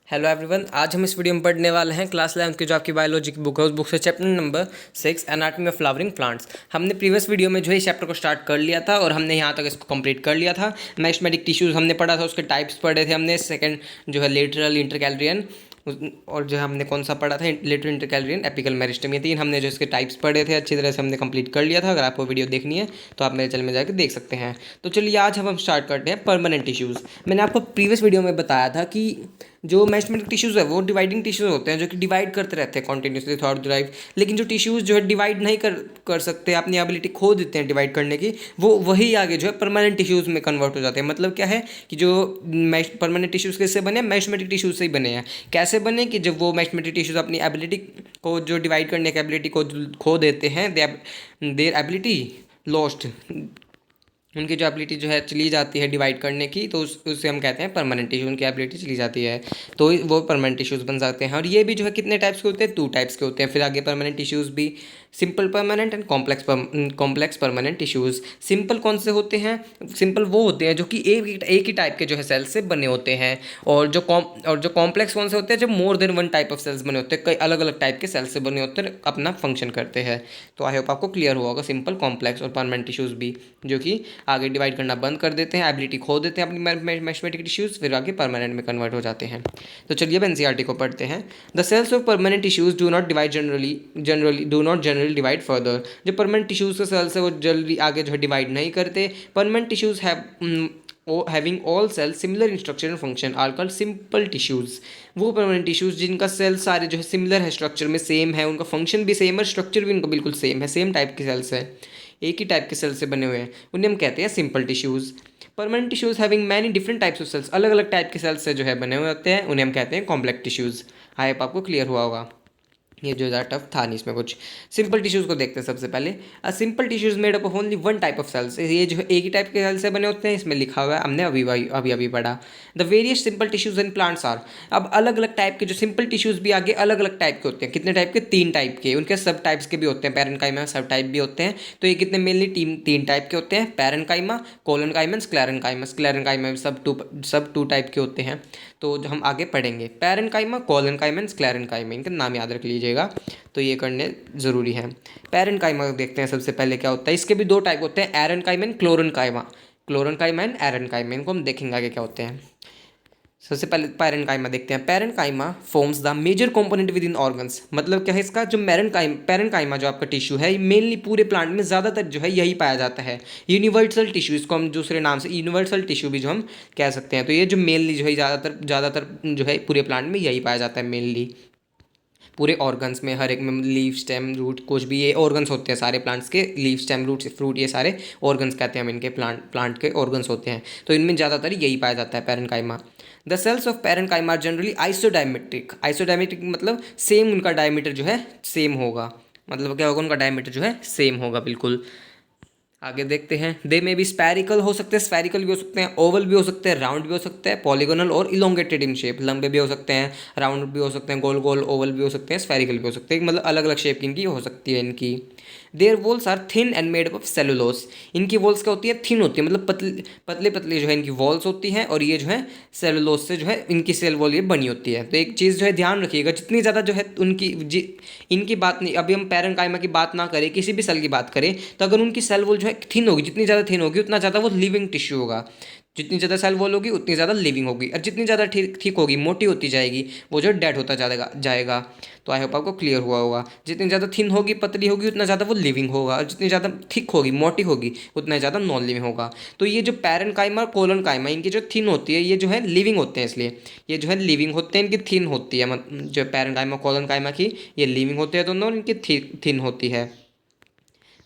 Hello everyone, आज हम इस वीडियो में पढ़ने वाले हैं क्लास 11 की जो आपकी बायोलॉजी की बुक है, उस बुक से chapter number 6 anatomy of flowering plants. हमने प्रीवियस वीडियो में जो है इस चैप्टर को स्टार्ट कर लिया था और हमने यहाँ तक इसको कंप्लीट कर लिया था। मैग्मेटिक टिश्यूज़ हमने पढ़ा था, उसके टाइप्स पढ़े थे हमने। सेकंड जो है लेटरल, इंटरकैलरियन, और जो हमने कौन सा पढ़ा था, लेटरल, इंटरकैलरियन, एपिकल मेरिस्टेम। ये तीन हमने जो इसके टाइप्स पढ़े थे अच्छी तरह से हमने कंप्लीट कर लिया था। अगर आपको वीडियो देखनी है तो आप मेरे चैनल में जाकर देख सकते हैं। तो चलिए आज हम स्टार्ट करते हैं परमानेंट टिश्यूज़। मैंने आपको प्रीवियस वीडियो में बताया था कि जो मैस्मेटिक टिश्यूज़ है वो डिवाइडिंग टिश्यूज़ होते हैं जो कि डिवाइड करते रहते हैं continuously through out the life. लेकिन जो टिश्यूज़ जो है डिवाइड नहीं कर सकते, अपनी एबिलिटी खो देते हैं डिवाइड करने की, वो वही आगे जो है परमानेंट टिश्यूज़ में कन्वर्ट हो जाते हैं। मतलब क्या है कि जो परमानेंट टिश्यूज़ किससे बने हैं, मैस्मेटिक टिश्यूज़ से ही बने हैं। कैसे बने कि जब वो मैस्मेटिक टिश्यूज़ अपनी एबिलिटी को जो डिवाइड करने की एबिलिटी को खो देते हैं, देयर एबिलिटी लॉस्ट, उनकी जो एबिलिटी जो है चली जाती है डिवाइड करने की, तो उससे हम कहते हैं परमानेंट टिश्यू। उनकी एबिलिटी चली जाती है तो वो परमानेंट टिश्यूज़ बन जाते हैं। और ये भी जो है कितने टाइप्स के होते हैं, 2 टाइप्स के होते हैं। फिर आगे परमानेंट टिश्यूज़ भी simple permanent and complex permanent tissues. Simple कौन से होते हैं? सिंपल वो होते हैं जो कि एक ही टाइप के जो है सेल से बने होते हैं। और जो कॉम्प्लेक्स कौन से होते हैं? जब more than one type of cells बने होते हैं, कई अलग अलग टाइप के सेल से बने होते हैं, अपना फंक्शन करते हैं। तो आई होप आपको क्लियर हुआ होगा सिंपल, कॉम्प्लेक्स और परमानेंट टिश्यूज़ भी, जो कि आगे डिवाइड करना बंद कर देते हैं, एबिलिटी खो देते हैं अपनी मैस्मेटिक टिश्यूज़, फिर आगे परमानेंट में कन्वर्ट हो जाते हैं। तो चलिए अब एनसीईआरटी को पढ़ते हैं। The cells of permanent tissues do not divide generally divide further. जो परमानेंट टिश्यूज़ के सेल्स है वो जल्दी आगे जो है डिवाइड नहीं करते। Permanent tissues having all cells similar in structure and function are called simple tissues. वो परमानेंट टिश्यूज़ जिनका सेल सारे जो है सिमिलर है, स्ट्रक्चर में सेम है, उनका फंक्शन भी सेम है, स्ट्रक्चर भी उनका बिल्कुल सेम है, सेम टाइप के सेल्स है, एक ही टाइप के सेल से बने हुए हैं, उन्हें हम कहते हैं simple tissues. Permanent tissues having many different types of cells, अलग अलग टाइप के सेल्स से जो है बने हुए होते हैं, उन्हें हम कहते हैं कॉम्प्लेक्स टिश्यूज़। आई होप आपको क्लियर हुआ होगा। ये जो ज़्यादा टफ था नहीं इसमें कुछ। सिंपल टिश्यूज़ को देखते हैं सबसे पहले। Simple tissues made up of only one type of cells. ये जो है एक ही टाइप के सेल से बने होते हैं, इसमें लिखा हुआ है, हमने अभी पढ़ा। The various simple tissues in plants are. अब अलग अलग टाइप के जो सिंपल टिश्यूज़ भी आगे अलग अलग टाइप के होते हैं। कितने टाइप के? 3 टाइप के। उनके सब टाइप्स के भी होते हैं, पैरेन्काइमा सब टाइप भी होते हैं। तो ये कितने मेनली 3 टाइप के होते हैं, पैरेन्काइमा, कोलोनकाइमा, स्क्लेरेन्काइमा। स्क्लेरेन्काइमा भी सब टू टाइप के होते हैं। तो जो हम आगे पढ़ेंगे, पैरेन्काइमा, कोलोनकाइमा, स्क्लेरेन्काइमा, इनका नाम याद रख लीजिएगा, तो ये करने ज़रूरी है। पैरेन्काइमा देखते हैं सबसे पहले क्या होता है। इसके भी 2 टाइप होते हैं, एरेन्काइमा एंड क्लोरेन्काइमा। क्लोरेन्काइमा एंड एरेन्काइमा, इनको हम देखेंगे आगे क्या होते हैं। सबसे पहले पैरेन्काइमा देखते हैं। Parenchyma forms the major component within organs. मतलब क्या है इसका? जो पैरेन्काइमा जो आपका टिश्यू है, मेनली पूरे प्लांट में ज़्यादातर जो है यही पाया जाता है। यूनिवर्सल टिश्यू, इसको हम दूसरे नाम से यूनिवर्सल टिश्यू भी जो हम कह सकते हैं। तो ये जो मेनली जो है ज़्यादातर जो है पूरे प्लांट में यही पाया जाता है, मेनली पूरे ऑर्गन्स में, हर एक में, लीफ, स्टेम, रूट, कुछ भी ये ऑर्गन्स होते हैं सारे प्लांट्स के। लीफ, स्टेम, रूट, फ्रूट, ये सारे ऑर्गन्स कहते हैं हम इनके, प्लांट के ऑर्गन्स होते हैं। तो इनमें ज़्यादातर यही पाया जाता है, parenchyma. The cells of parenchyma are generally isodiametric. Isodiametric मतलब सेम, उनका डायमीटर जो है सेम होगा। मतलब क्या होगा? उनका डायमीटर जो है सेम होगा बिल्कुल। आगे देखते हैं। दे में भी स्पैरिकल हो सकते हैं, स्फेरिकल भी हो सकते हैं, ओवल भी हो सकते हैं, राउंड भी हो सकते हैं, पॉलीगोनल और इलोंगेटेड इन शेप। लंबे भी हो सकते हैं, राउंड भी हो सकते हैं, गोल गोल, ओवल भी हो सकते हैं, स्फेरिकल भी हो सकते हैं। मतलब अलग अलग शेप की इनकी हो सकती है इनकी। Their walls are thin and made of cellulose. इनकी वॉल्स क्या होती है? थिन होती है, मतलब पतले पतले जो है इनकी वॉल्स होती हैं। और ये जो है सेलुलोस से जो है इनकी सेल वॉल ये बनी होती है। तो एक चीज़ जो है ध्यान रखिएगा, जितनी ज़्यादा जो है इनकी बात नहीं, अभी हम पैरेन्काइमा की बात ना करें, किसी भी सेल की बात करें, तो अगर उनकी सेल वॉल जो है थिन होगी, जितनी ज़्यादा थिन होगी उतना ज़्यादा वो लिविंग टिश्यू होगा। जितनी ज़्यादा सेल वॉल होगी उतनी ज़्यादा लिविंग होगी। और जितनी ज़्यादा ठीक होगी, मोटी होती जाएगी, वो जो डेड होता जाएगा। तो आई होप आपको क्लियर हुआ होगा। जितनी ज़्यादा थिन होगी, पतली होगी, उतना ज़्यादा वो लिविंग होगा। और जितनी ज़्यादा थिक होगी, मोटी होगी, उतना ज़्यादा नॉन लिविंग होगा। तो ये जो पैरेन्काइमा और कोलोनकाइमा, इनकी जो थिन होती है, ये जो है लिविंग होते हैं, इसलिए ये जो है लिविंग होते हैं, इनकी थिन होती है। जो पैरेन्काइमा कोलोनकाइमा की ये लिविंग होते हैं दोनों, और इनकी थिन होती है।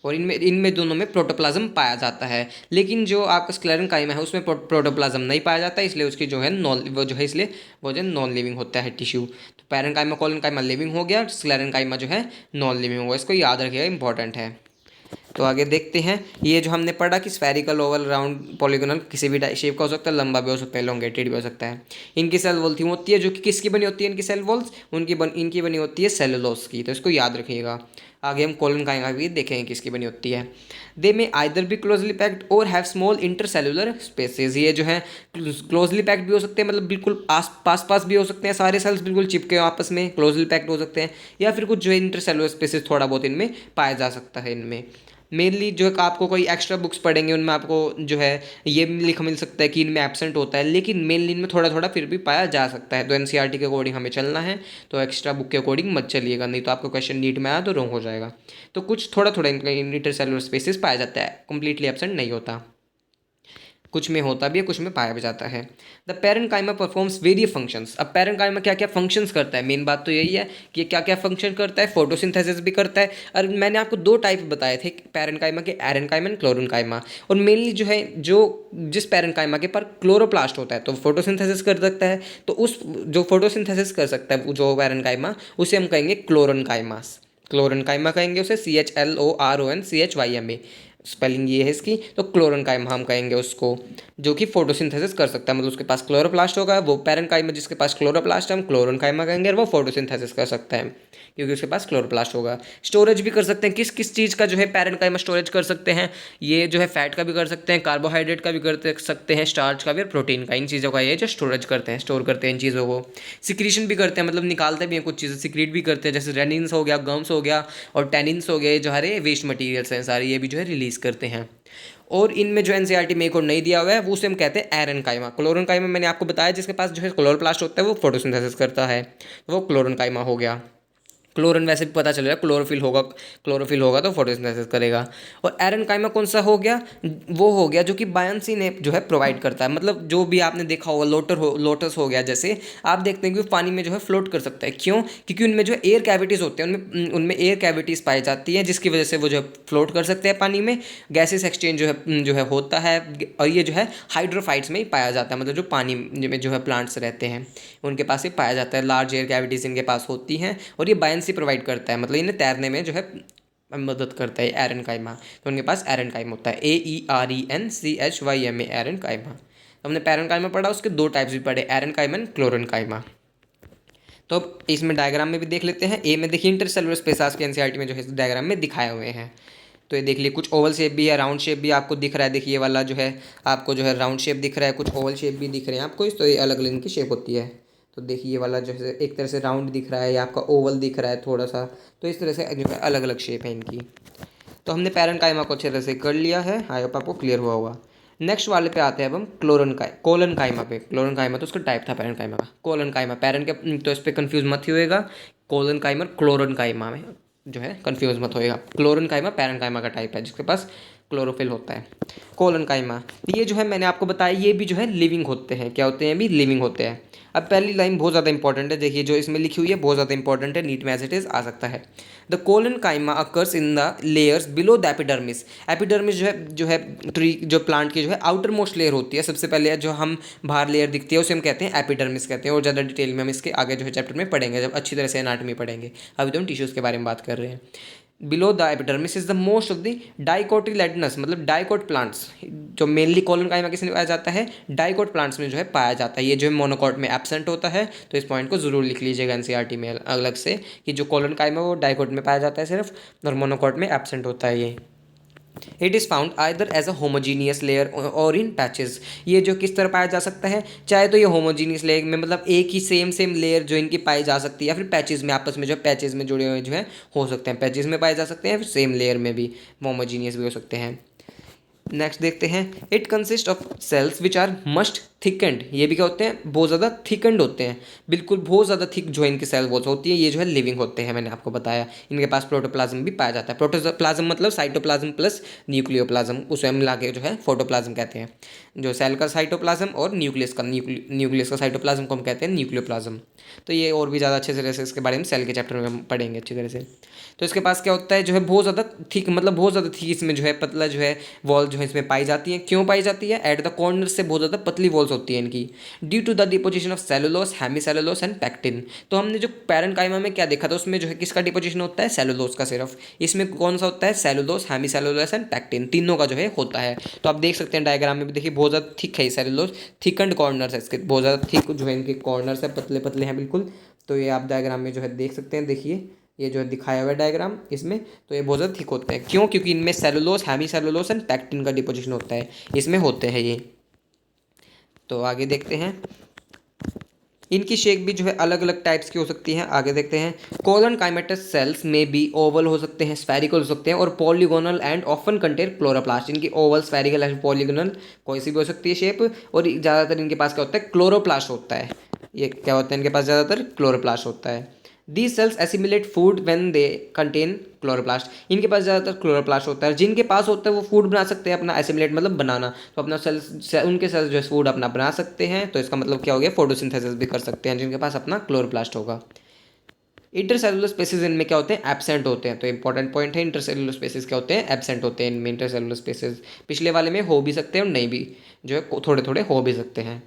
और इनमें इनमें दोनों में प्रोटोप्लाज्म पाया जाता है। लेकिन जो आपका स्क्लेरेन्काइमा है उसमें प्रोटोप्लाज्म नहीं पाया जाता, इसलिए उसकी जो है इसलिए वो जो नॉन लिविंग होता है टिश्यू। तो पैरेन्काइमा कोलोनकाइमा लिविंग हो गया, स्क्लेरेन्काइमा जो है नॉन लिविंग होगा। इसको याद रखिएगा, इंपॉर्टेंट है। तो आगे देखते हैं। ये जो हमने पढ़ा कि स्फेरिकल, ओवल, राउंड, पॉलीगोनल, किसी भी शेप का हो सकता है, लंबा भी हो सकता है, एलोंगेटेड भी हो सकता है। इनकी सेल वॉल थी होती है, जो कि किसकी बनी होती है? इनकी सेल वॉल्स इनकी बनी होती है सेलुलोस की। तो इसको याद रखिएगा। आगे हम कोलन काइमा भी देखेंगे किसकी बनी होती है। दे में आइदर बी क्लोजली पैक्ड और हैव स्मॉल इंटरसेलुलर स्पेसेस। ये जो है क्लोजली पैक्ड भी हो सकते हैं, मतलब बिल्कुल पास पास भी हो सकते हैं, सारे सेल्स बिल्कुल चिपके हो आपस में, क्लोजली पैक्ड हो सकते हैं, या फिर कुछ जो है इंटरसेलुलर स्पेसेस थोड़ा बहुत इनमें पाया जा सकता है। इनमें मेनली जो है आपको कोई एक्स्ट्रा बुक्स पढ़ेंगे उनमें आपको जो है ये लिख मिल सकता है कि इनमें एब्सेंट होता है, लेकिन मेनली इनमें थोड़ा थोड़ा फिर भी पाया जा सकता है। तो एनसीईआरटी के अकॉर्डिंग हमें चलना है, तो एक्स्ट्रा बुक के अकॉर्डिंग मत चलिएगा, नहीं तो आपका क्वेश्चन नीट में आया तो रॉन्ग हो जाएगा। तो कुछ थोड़ा थोड़ा इनका इंटरसेलुलर स्पेसिस पाया जाता है, कंप्लीटली एब्सेंट नहीं होता, कुछ में होता भी है, कुछ में पाया भी जाता है। The parenchyma performs various functions. अब पैरेन्काइमा क्या क्या फंक्शंस करता है, मेन बात तो यही है कि क्या क्या फंक्शन करता है। फोटोसिंथेसिस भी करता है, और मैंने आपको दो टाइप बताए थे पैरेन्काइमा के, एरेन्काइमा एंड क्लोरेन्काइमा। और मेनली जो है जो जिस पैरेन्काइमा के पर क्लोरोप्लास्ट होता है तो फोटोसिंथेसिस कर सकता है, तो उस जो फोटोसिंथेसिस कर सकता है जो पैरेन्काइमा, उसे हम कहेंगे क्लोरेन्काइमास। क्लोरेन्काइमा कहेंगे उसे, CHLORONCHYMA स्पेलिंग ये है इसकी। तो क्लोरेन्काइमा हम कहेंगे उसको, जो कि फोटोसिंथेसिस कर सकता है, मतलब उसके पास क्लोरोप्लास्ट होगा। वो पैरेन्काइमा जिसके पास क्लोरोप्लास्ट है हम क्लोरेन्काइमा कहेंगे, और वो फोटोसिंथेसिस कर सकता है क्योंकि उसके पास क्लोरोप्लास्ट होगा। स्टोरेज भी कर सकते हैं, किस किस चीज़ का जो है पैरेन्काइमा स्टोरेज कर सकते हैं, ये जो है फैट का भी कर सकते हैं, कार्बोहाइड्रेट का भी कर सकते हैं, स्टार्च का भी और प्रोटीन का, इन चीज़ों का ये जो स्टोरेज करते हैं, स्टोर करते हैं इन चीज़ों को। सिक्रीशन भी करते हैं, मतलब निकालते भी हैं कुछ चीज़ें, सिक्रीट भी करते हैं, जैसे रेनिन्स हो गया, गम्स हो गया और टेनिन्स हो गए, जो हरे वेस्ट मटीरियल्स हैं सारे, ये भी जो है रिलीज़ करते हैं। और इनमें जो एनसीईआरटी में एक और नहीं दिया हुआ है, वो उसे हम कहते हैं एरेन्काइमा। क्लोरेन्काइमा मैंने आपको बताया जिसके पास जो है क्लोरोप्लास्ट होता है वो फोटोसिंथेसिस करता है, तो वो क्लोरेन्काइमा हो गया। क्लोरीन वैसे भी पता चल रहा है क्लोरोफिल होगा तो फोटोसिंथेसिस करेगा। और एरेन्काइमा कौन सा हो गया, वो हो गया जो कि बायोन्सी ने जो है प्रोवाइड करता है, मतलब जो भी आपने देखा होगा लोटस हो गया, जैसे आप देखते हैं कि वो पानी में जो है फ्लोट कर सकता है। क्यों? क्योंकि उनमें जो एयर कैविटीज़ होते हैं, उनमें एयर कैविटीज़ पाई जाती हैं, जिसकी वजह से वो जो है फ्लोट कर सकते हैं पानी में। गैसेस एक्सचेंज जो है होता है, और ये जो है हाइड्रोफाइट्स में ही पाया जाता है, मतलब जो पानी में जो है प्लांट्स रहते हैं उनके पास ही पाया जाता है। लार्ज एयर कैविटीज़ इनके पास होती हैं, और ये बायोन्सी प्रोवाइड करता है, मतलब इन्हें तैरने में जो है मदद करता है एरेन्काइमा। तो उनके पास एरेन्काइमा होता है, AERENCHYMA एरेन्काइमा। तो हमने पैरेन्काइमा पढ़ा, उसके दो टाइप्स भी पढ़े, एरेन्काइमा एंड क्लोरेन्काइमा। तो अब इसमें डायग्राम में भी देख लेते हैं। ए में देखिए इंटरसेलुलर स्पेस आज के एनसीईआरटी में जो है डायग्राम में दिखाए हुए हैं। तो ये देख लिए, कुछ ओवल शेप भी है, राउंड शेप भी आपको दिख रहा है। देखिए ये वाला जो है आपको जो है राउंड शेप दिख रहा है, कुछ ओवल शेप भी दिख रहे हैं आपको, इस तो ये अलग अलग इनकी शेप होती है। तो देखिए ये वाला जो है एक तरह से राउंड दिख रहा है, या आपका ओवल दिख रहा है थोड़ा सा, तो इस तरह से जो है अलग अलग शेप है इनकी। तो हमने पैरेन्काइमा को अच्छे तरह से कर लिया है, आई होप आपको क्लियर हुआ होगा। नेक्स्ट वाले पे आते हैं अब हम कोलनकाइमा पे। क्लोरेन्काइमा तो उसका टाइप था पैरेन्काइमा का, कोलनकाइमा पैरन के, तो इस पर कन्फ्यूज मत ही होएगा। कोलनकाइमा क्लोरेन्काइमा में जो है कन्फ्यूज मत होएगा। क्लोरेन्काइमा पैरेन्काइमा का टाइप है जिसके पास क्लोरोफिल होता है। कोलनकाइमा ये जो है मैंने आपको बताया, ये भी जो है लिविंग होते हैं। क्या होते हैं? भी लिविंग होते हैं। अब पहली लाइन बहुत ज़्यादा इंपॉर्टेंट है, देखिए जो इसमें लिखी हुई है बहुत ज़्यादा इंपॉर्टेंट है, नीट में एज इट इज़ आ सकता है। The collenchyma occurs in the layers below the epidermis. Epidermis जो है ट्री जो प्लांट की जो है आउटर मोस्ट लेयर होती है, सबसे पहले जो हम बाहर लेयर दिखती है उसे हम कहते हैं एपिडर्मिस कहते हैं। और ज़्यादा डिटेल में हम इसके आगे जो है चैप्टर में पढ़ेंगे, जब अच्छी तरह से एनाटॉमी पढ़ेंगे। अभी तो हम टिश्यूज़ के बारे में बात कर रहे हैं। Below the epidermis is the most of the dicotyledonous, मतलब डाइकोट प्लांट्स, जो मेनली कोलनकाइमा किसमें पाया जाता है? डाइकोट प्लांट्स में जो है पाया जाता है। ये जो है मोनोकॉट में एब्सेंट होता है, तो इस पॉइंट को जरूर लिख लीजिएगा एनसीईआरटी में अलग से, कि जो कोलनकाइमा वो डाइकोट में पाया जाता है सिर्फ, और मोनोकॉट में एब्सेंट होता है ये। It is found either as a homogeneous layer or in patches. ये जो किस तरह पाया जा सकता है? चाहे तो ये होमोजीनियस लेयर में, मतलब एक ही सेम लेयर जो इनकी पाई जा सकती है, या फिर पैचेस में आपस में जो पैचेस में जुड़े हुए जो है हो सकते हैं, पैचेस में पाए जा सकते हैं, फिर सेम लेयर में भी होमोजीनियस भी हो सकते हैं। नेक्स्ट देखते हैं, it consist of cells which are must thickened. ये भी क्या होते हैं? बहुत ज़्यादा थिकेंड होते हैं, बिल्कुल बहुत ज़्यादा थिक जो है इनकी सेल वॉल्स होती है। ये जो है लिविंग होते हैं, मैंने आपको बताया। इनके पास प्रोटोप्लाज्म भी पाया जाता है। प्रोटोप्लाज्म मतलब साइटोप्लाज्म प्लस न्यूक्लियोप्लाज्म, उसे हम मिला के जो है फोटोप्लाज्म कहते हैं। जो सेल का साइटोप्लाज्म और न्यूक्लियस का साइटोप्लाज्म को हम कहते हैं न्यूक्लियोप्लाज्म। तो ये और भी ज़्यादा अच्छे तरह से इसके बारे में सेल के चैप्टर में हम पढ़ेंगे अच्छी तरह से। तो इसके पास क्या होता है? जो है बहुत ज़्यादा थिक, मतलब बहुत ज़्यादा थिक इसमें जो है पतला जो है वॉल जो है इसमें पाई जाती है। क्यों पाई जाती है? एट द कॉर्नर से बहुत ज़्यादा पतली वॉल्स होती है इनकी, due to the deposition of cellulose, hemicellulose and pectin. तो हमने जो पैरेन्काइमा में क्या देखा था, उसमें जो है किसका डिपोजिशन होता है? सेलुलोस का सिर्फ। इसमें कौन सा होता है? सेलुलोस, हेमीसेलुलोस एंड पैक्टिन, तीनों का जो है होता है। तो आप देख सकते हैं डायग्राम में भी, देखिए बहुत ज़्यादा थिक है सेलुलोस, थिकंड कॉर्नर्स है इसके, बहुत ज़्यादा थिक जो है इनके कॉर्नर्स है, पतले पतले हैं बिल्कुल। तो ये आप डायग्राम में जो है देख सकते हैं, देखिए ये जो दिखाया हुआ है डायग्राम इसमें, तो ये बहुत ज़्यादा थिक होते हैं। क्यों? क्योंकि इनमें cellulose, hemicellulose and pectin का डिपोजिशन होता है, इसमें होते हैं ये। तो आगे देखते हैं, इनकी शेप भी जो है अलग अलग टाइप्स की हो सकती है। आगे देखते हैं, कोलन काइमेटस सेल्स में भी ओवल हो सकते हैं, स्फेरिकल हो सकते हैं और polygonal and often contain chloroplast. इनकी ओवल, स्फेरिकल एंड पॉलीगोनल कोई सी भी हो सकती है शेप, और ज़्यादातर इनके पास क्या होता है, क्लोरोप्लास्ट होता है। ये क्या होता है इनके पास, ज़्यादातर क्लोरोप्लास्ट होता है। These cells assimilate food when they contain chloroplast। इनके पास ज़्यादातर क्लोरोप्लास्ट होता है। जिनके पास होता है वो फूड बना सकते हैं अपना, एसिमिलेट मतलब बनाना, तो अपना सेल्स, उनके सेल्स जो है फूड अपना बना सकते हैं। तो इसका मतलब क्या हो गया, फोटोसिंथेसिस भी कर सकते हैं जिनके पास अपना क्लोरोप्लास्ट होगा। इंटरसेलुलर स्पेसिस इनमें क्या होते हैं, एब्सेंट होते हैं। तो इंपॉर्टेंट पॉइंट है, इंटरसेलुलर स्पेसिस क्या होते हैं, एब्सेंट होते हैं इनमें इंटरसेलुलर स्पेसिस। पिछले वाले में हो भी सकते हैं और नहीं भी, जो है थोड़े थोड़े हो भी सकते हैं।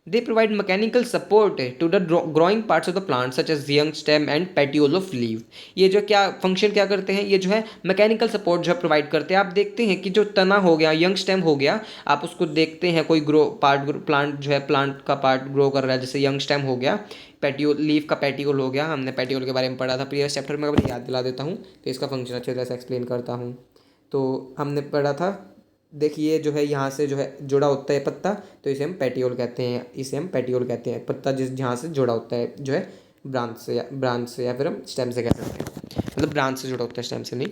They provide mechanical support to the growing parts of the plant such as young stem and petiole of leaf। ये जो क्या फंक्शन क्या करते हैं, ये जो है मैकेनिकल सपोर्ट जो है प्रोवाइड करते हैं। आप देखते हैं कि जो तना हो गया, यंग स्टेम हो गया, आप उसको देखते हैं कोई ग्रो पार्ट, प्लांट जो है प्लांट का पार्ट ग्रो कर रहा है, जैसे यंग स्टेम हो गया, पेटियोल, लीफ का पेटियोल हो गया। हमने पेटियोल के बारे में पढ़ा था प्रीवियस चैप्टर में, अगर याद दिला देता हूँ तो इसका फंक्शन अच्छी तरह से एक्सप्लेन करता हूँ। तो हमने पढ़ा था, देखिए जो है यहाँ से जो है जुड़ा होता है पत्ता, तो इसे हम पेटियोल कहते हैं, इसे हम पेटियोल कहते हैं। पत्ता जिस जहाँ से जुड़ा होता है जो है ब्रांच से या फिर हम स्टेम से कह सकते हैं, मतलब ब्रांच से जुड़ा होता है, स्टेम से नहीं,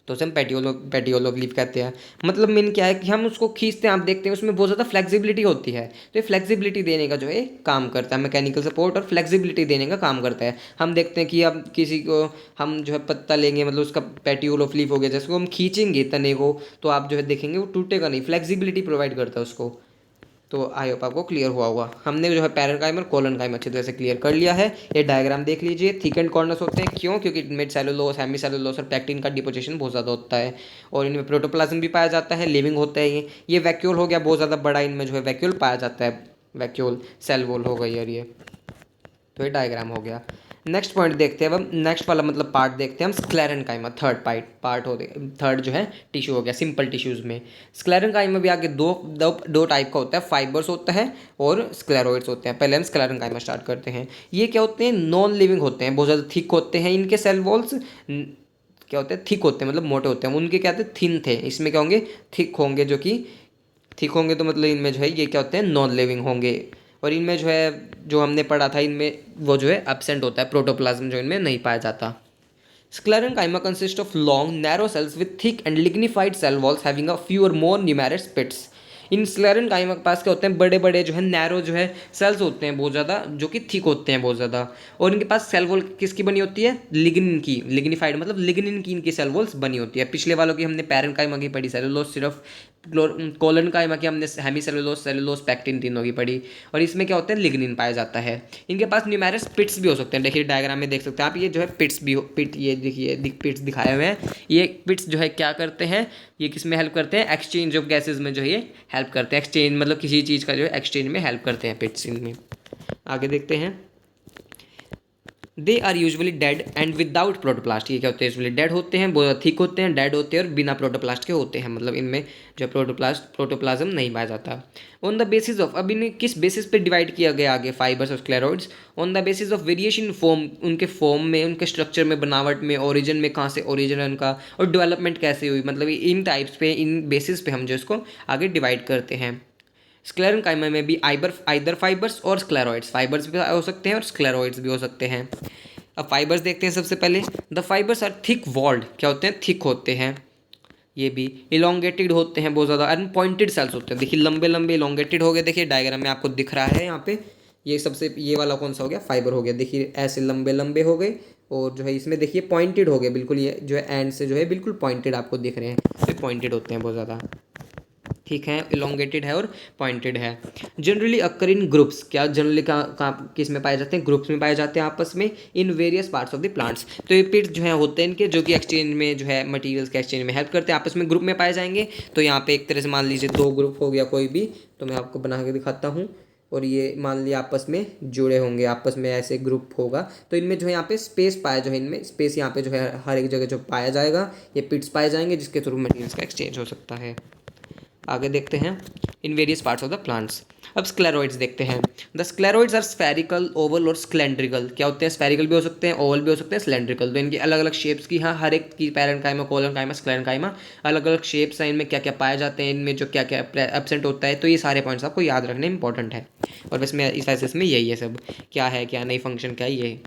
तो उसे हम पेटियोल ऑफ लीफ कहते हैं। मतलब मीन क्या है कि हम उसको खींचते हैं, आप देखते हैं उसमें बहुत ज़्यादा फ्लेक्सिबिलिटी होती है, तो ये फ्लेक्सिबिलिटी देने का जो है काम करता है, मैकेनिकल सपोर्ट और फ्लेक्सिबिलिटी देने का काम करता है। हम देखते हैं कि अब किसी को हम जो है पत्ता लेंगे, मतलब उसका पेटियोल ऑफ लीफ हो गया, जैसे को हम खींचेंगे तने को, तो आप जो है देखेंगे वो टूटेगा नहीं, फ्लेक्सिबिलिटी प्रोवाइड करता है उसको। तो आई होप आपको क्लियर हुआ होगा। हमने जो है पैरेंकाइम और कोलनकाइम अच्छी तरह से क्लियर कर लिया है। ये डायग्राम देख लीजिए, थिक एंड कॉर्नर्स होते हैं, क्यों? क्योंकि मिड सेलुलोस, हेमी सेलुलोस और पैक्टिन का डिपोजिशन बहुत ज़्यादा होता है, और इनमें प्रोटोप्लाज्म भी पाया जाता है, लिविंग होता है ये वैक्यूल हो गया बहुत ज़्यादा बड़ा, इनमें जो है वैक्यूल पाया जाता है, वैक्यूल सेल वॉल हो गई यार ये। तो ये डायग्राम हो गया। नेक्स्ट पॉइंट देखते हैं अब हम, नेक्स्ट वाला मतलब पार्ट देखते हैं हम, स्क्लेरेंकाइमा, थर्ड पार्ट हो गया, थर्ड जो है टिश्यू हो गया सिंपल टिश्यूज में। स्क्लेरेंकाइमा भी आगे दो टाइप का होता है, फाइबर्स होता है और स्क्लेरोइड्स होते हैं। पहले हम स्क्लेरेंकाइमा स्टार्ट करते हैं। ये क्या होते हैं, नॉन लिविंग होते हैं, बहुत ज़्यादा थिक होते हैं, इनके सेल वॉल्स क्या होते हैं, थिक होते हैं, मतलब मोटे होते हैं। उनके क्या होते हैं, थिन थे, इसमें क्या होंगे, थिक होंगे, जो कि थिक होंगे, तो मतलब इनमें जो है ये क्या होते हैं, नॉन लिविंग होंगे। और इनमें जो है, जो हमने पढ़ा था, इनमें वो जो है एब्सेंट होता है, प्रोटोप्लाज्म जो इनमें नहीं पाया जाता। Sclerenchyma consists of long, narrow cells with thick and lignified cell walls having a few or more numerous pits। In sclerenchyma के पास क्या होते हैं, बड़े बड़े जो है नैरो जो है सेल्स होते हैं बहुत ज़्यादा, जो कि थिक होते हैं बहुत ज़्यादा, और इनके पास सेल वॉल किसकी बनी होती है, लिग्निन की, लिग्निफाइड मतलब लिग्निन की इनकी सेल वॉल्स बनी होती है। पिछले वालों की हमने पैरेंकाइमा की पढ़ी, सेलुलोस सिर्फ, कोलनकाइमा की हमने हेमी सेलुलोस, सेलुलोस, पैक्टिन तीनों की पढ़ी, और इसमें क्या होता है, लिग्निन पाया जाता है। इनके पास न्यूमेरस पिट्स भी हो सकते हैं, देखिए डायग्राम में देख सकते हैं आप, ये जो है पिट्स भी पिट, ये देखिए पिट्स दिखाए हुए हैं। ये पिट्स जो है क्या करते हैं, ये किस में हेल्प करते हैं, एक्सचेंज ऑफ गैसेज में जो है ये हेल्प करते हैं, एक्सचेंज मतलब किसी चीज़ का जो है एक्सचेंज में हेल्प करते हैं पिट्स इनमें। आगे देखते हैं, they are usually dead and without protoplast. ये क्या होते हैं, यूजुअली डेड होते हैं, बहुत थिक होते हैं, डेड होते हैं और बिना प्रोटोप्लास्ट के होते हैं, मतलब इनमें जो प्रोटोप्लाज्म नहीं पाया जाता। ऑन द बेसिस ऑफ, अब इन्हें किस बेसिस पे डिवाइड किया गया आगे, फाइबर्स और sclereids, on the basis of variation form, उनके फॉर्म में, उनके स्ट्रक्चर में, बनावट में, ओरिजिन में, कहाँ से ओरिजिन है उनका, और डेवलपमेंट कैसे हुई, मतलब इन टाइप्स पे, इन बेसिस पे हम जो इसको आगे डिवाइड करते हैं। स्क्लेरेंकाइमा में भी आइदर फाइबर्स और स्क्लेरोइड्स, फाइबर्स भी हो सकते हैं और स्क्लेरोइड्स भी हो सकते हैं। अब फाइबर्स देखते हैं सबसे पहले। The fibres are thick walled, क्या होते हैं, थिक होते हैं, ये भी इलोंगेटेड होते हैं बहुत ज़्यादा, एंड पॉइंटेड सेल्स होते हैं, देखिए लंबे लंबे इलोंगेटेड हो गए, देखिए डायग्राम में आपको दिख रहा है यहाँ पे, ये सबसे, ये वाला कौन सा हो गया, फाइबर हो गया, देखिए ऐसे लंबे लंबे हो गए, और जो है इसमें देखिए पॉइंटेड हो गए बिल्कुल, ये जो है एंड से जो है बिल्कुल पॉइंटेड आपको दिख रहे हैं, ये पॉइंटेड होते हैं बहुत ज़्यादा, ठीक है, इलोंगेटेड है और पॉइंटेड है। जनरली अक्कर इन ग्रुप्स, क्या जनरली कहाँ किस में पाए जाते हैं, ग्रुप्स में पाए जाते हैं आपस में, in various parts of the plants. तो ये पिट्स जो है होते हैं इनके, जो कि एक्सचेंज में जो है मटेरियल्स के एक्सचेंज में हेल्प करते हैं, आपस में ग्रुप में पाए जाएंगे। तो यहाँ पे एक तरह से मान लीजिए दो ग्रुप हो गया कोई भी, तो मैं आपको बना के दिखाता हूँ, और ये मान लिया आपस में जुड़े होंगे, आपस में ऐसे ग्रुप होगा, तो इनमें जो है यहाँ पे स्पेस पाया, जो है इनमें स्पेस यहाँ पे जो है हर एक जगह जो पाया जाएगा, ये पिट्स पाए जाएंगे, जिसके थ्रू मटेरियल्स का एक्सचेंज हो सकता है। आगे देखते हैं in various parts of the plants. अब स्क्लेरोइड्स देखते हैं। द स्क्लेरोइड्स आर स्फेरिकल, ओवल और स्लेंड्रिकल। क्या होते हैं? स्फेरिकल भी हो सकते हैं, ओवल भी हो सकते हैं, सिलेंड्रिकल। तो इनकी अलग अलग शेप्स की, हाँ, हर एक की पैरेन्काइमा, कोलोनकाइमा, स्क्लेरेन्काइमा अलग अलग शेप्स हैं। इनमें क्या क्या पाए जाते हैं, इनमें जो क्या क्या एब्सेंट होता है, तो ये सारे पॉइंट्स आपको याद रखने इंपॉर्टेंट है। और बस में इस वजह में यही है सब, क्या है क्या नहीं, फंक्शन क्या है, ये।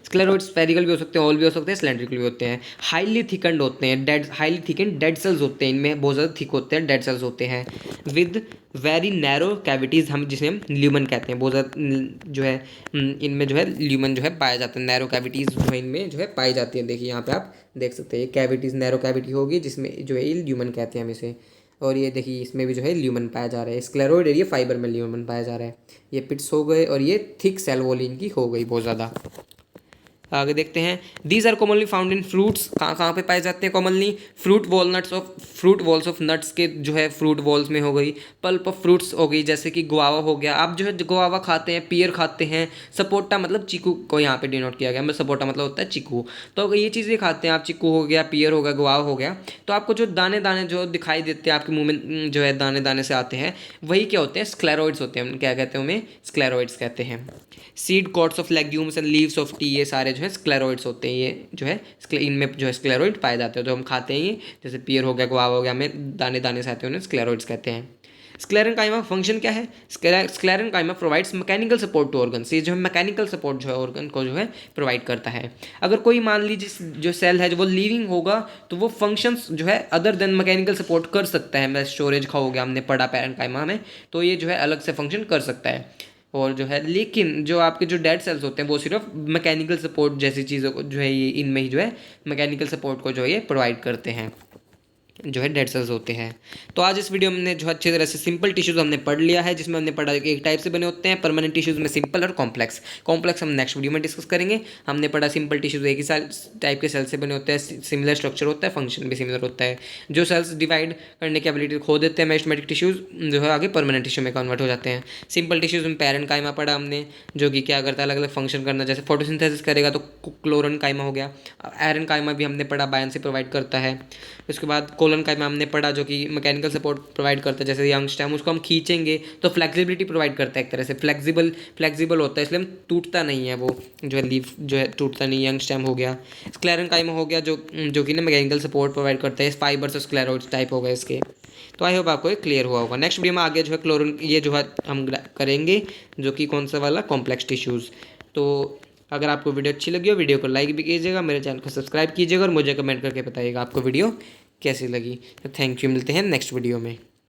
स्क्लेरोइड स्फेरिकल भी हो सकते हैं, ऑल भी हो सकते हैं, सिलेंड्रिकल भी होते हैं। हाईली थिकंड होते हैं, हाईली थिकंड डेड सेल्स होते हैं, इनमें बहुत ज़्यादा थिक होते हैं, डेड सेल्स होते हैं। विद वेरी नैरो कैविटीज़, हम जिसे हम ल्यूमन कहते हैं, बहुत ज़्यादा जो है इनमें जो है ल्यूमन जो है पाया जाता है, नैरो कैविटीज़ जो है इनमें जो है पाई जाती है। देखिए यहाँ पे आप देख सकते हैं, कैविटीज़ नैरो कैविटी होगी जिसमें जो है ल्यूमन कहते हैं हम इसे। और ये देखिए इसमें भी जो है ल्यूमन पाया जा रहा है, स्क्लेरोइड एरिया फाइबर में ल्यूमन पाया जा रहा है। ये पिट्स हो गए और ये थिक सेल वॉल इनकी हो गई बहुत ज़्यादा। आगे देखते हैं, these are commonly found in fruits. कहाँ कहाँ पे पाए जाते हैं commonly? Fruit walls of nuts के जो है फ्रूट वॉल्स में हो गई। पल्प ऑफ फ्रूट्स हो गई, जैसे कि गुआवा हो गया। आप जो है गुआवा खाते हैं, पियर खाते हैं, सपोटा मतलब चीकू को यहाँ पे डिनोट किया गया, मतलब सपोटा मतलब होता है चीकू। तो ये चीज़ें खाते हैं आप, चीकू हो गया, पियर हो गया, गुआवा हो गया। तो आपको जो दाने दाने जो दिखाई देते हैं आपके मुंह में, जो है दाने दाने से आते हैं, वही क्या होते हैं? स्क्लेरोइड्स होते हैं। हम क्या कहते हैं? उन्हें स्क्लेरोइड्स कहते हैं। Seed coats of legumes and leaves of tea, ये सारे जो है स्क्लेरोइड्स होते हैं। ये जो है इनमें जो है स्क्लेरोइड पाए जाते हैं, जो हम खाते हैं ये, जैसे पियर हो गया, गुआवा हो गया, हमें दाने दाने से आते हैं, उन्हें स्क्लेरोइड्स कहते हैं। स्क्लेरेन्काइमा फंक्शन क्या है? Sclerenchyma provides mechanical support to organ. ये जो है मैकेनिकल सपोर्ट जो है ऑर्गन को जो है प्रोवाइड करता है। अगर कोई मान लीजिए जो सेल है जो वो लिविंग होगा, तो वो फंक्शंस जो है अदर देन मैकेनिकल सपोर्ट कर सकता है। मैं स्टोरेज का हो गया, हमने पढ़ा पैरेन्काइमा में, तो ये जो है अलग से फंक्शन कर सकता है। और जो है लेकिन जो आपके जो डेड सेल्स होते हैं वो सिर्फ मैकेनिकल सपोर्ट जैसी चीज़ों को जो है ये इनमें ही जो है मैकेनिकल सपोर्ट को जो है ये प्रोवाइड करते हैं, जो है डेड सेल्स होते हैं। तो आज इस वीडियो में हमने जो अच्छी तरह से सिंपल टिश्यूज हमने पढ़ लिया है, जिसमें हमने पढ़ा कि एक टाइप से बने होते हैं परमानेंट टिश्यूज में, सिंपल और कॉम्प्लेक्स। कॉम्प्लेक्स हम नेक्स्ट वीडियो में डिस्कस करेंगे। हमने पढ़ा सिंपल टिश्यूज एक ही टाइप के सेल से बने होते हैं, सिमिलर स्ट्रक्चर होता है, फंक्शन भी सिमिलर होता है। जो सेल्स डिवाइड करने की एबिलिटी खो देते हैं मेरिस्टेमेटिक टिश्यूज जो है आगे परमानेंट टिश्यू में कन्वर्ट हो जाते हैं। सिंपल टिश्यूज में पैरेन्काइमा पढ़ा हमने, जो कि क्या करता है, अलग अलग फंक्शन करना, जैसे फोटोसिंथेसिस करेगा तो क्लोरेन्काइमा हो गया। एरेन्काइमा भी हमने पढ़ा, बायन से प्रोवाइड करता है। उसके बाद कोलोनकाइमा हमने पढ़ा, जो कि मैकेनिकल सपोर्ट प्रोवाइड करता है, जैसे यंग स्टेम, उसको हम खींचेंगे तो फ्लेक्सिबिलिटी प्रोवाइड करता है, एक तरह से फ्लेक्सिबल होता है, इसलिए हम टूटता नहीं है, वो जो है लीफ जो है टूटता नहीं, यंग स्टेम हो गया। स्क्लेरेन्काइमा हो गया, जो कि ना मैकेनिकल सपोर्ट प्रोवाइड करता है, फाइबर्स और स्क्लेरोइड्स टाइप हो गए इसके। तो आई होप आपको ये क्लियर हुआ होगा। नेक्स्ट वीडियो में आगे जो है क्लोरिन ये जो है हम करेंगे, जो कि कौन सा वाला, कॉम्प्लेक्स टिश्यूज़। तो अगर आपको वीडियो अच्छी लगी हो, वीडियो को लाइक भी कीजिएगा, मेरे चैनल को सब्सक्राइब कीजिएगा और मुझे कमेंट करके बताइएगा आपको वीडियो कैसी लगी। तो थैंक यू, मिलते हैं नेक्स्ट वीडियो में।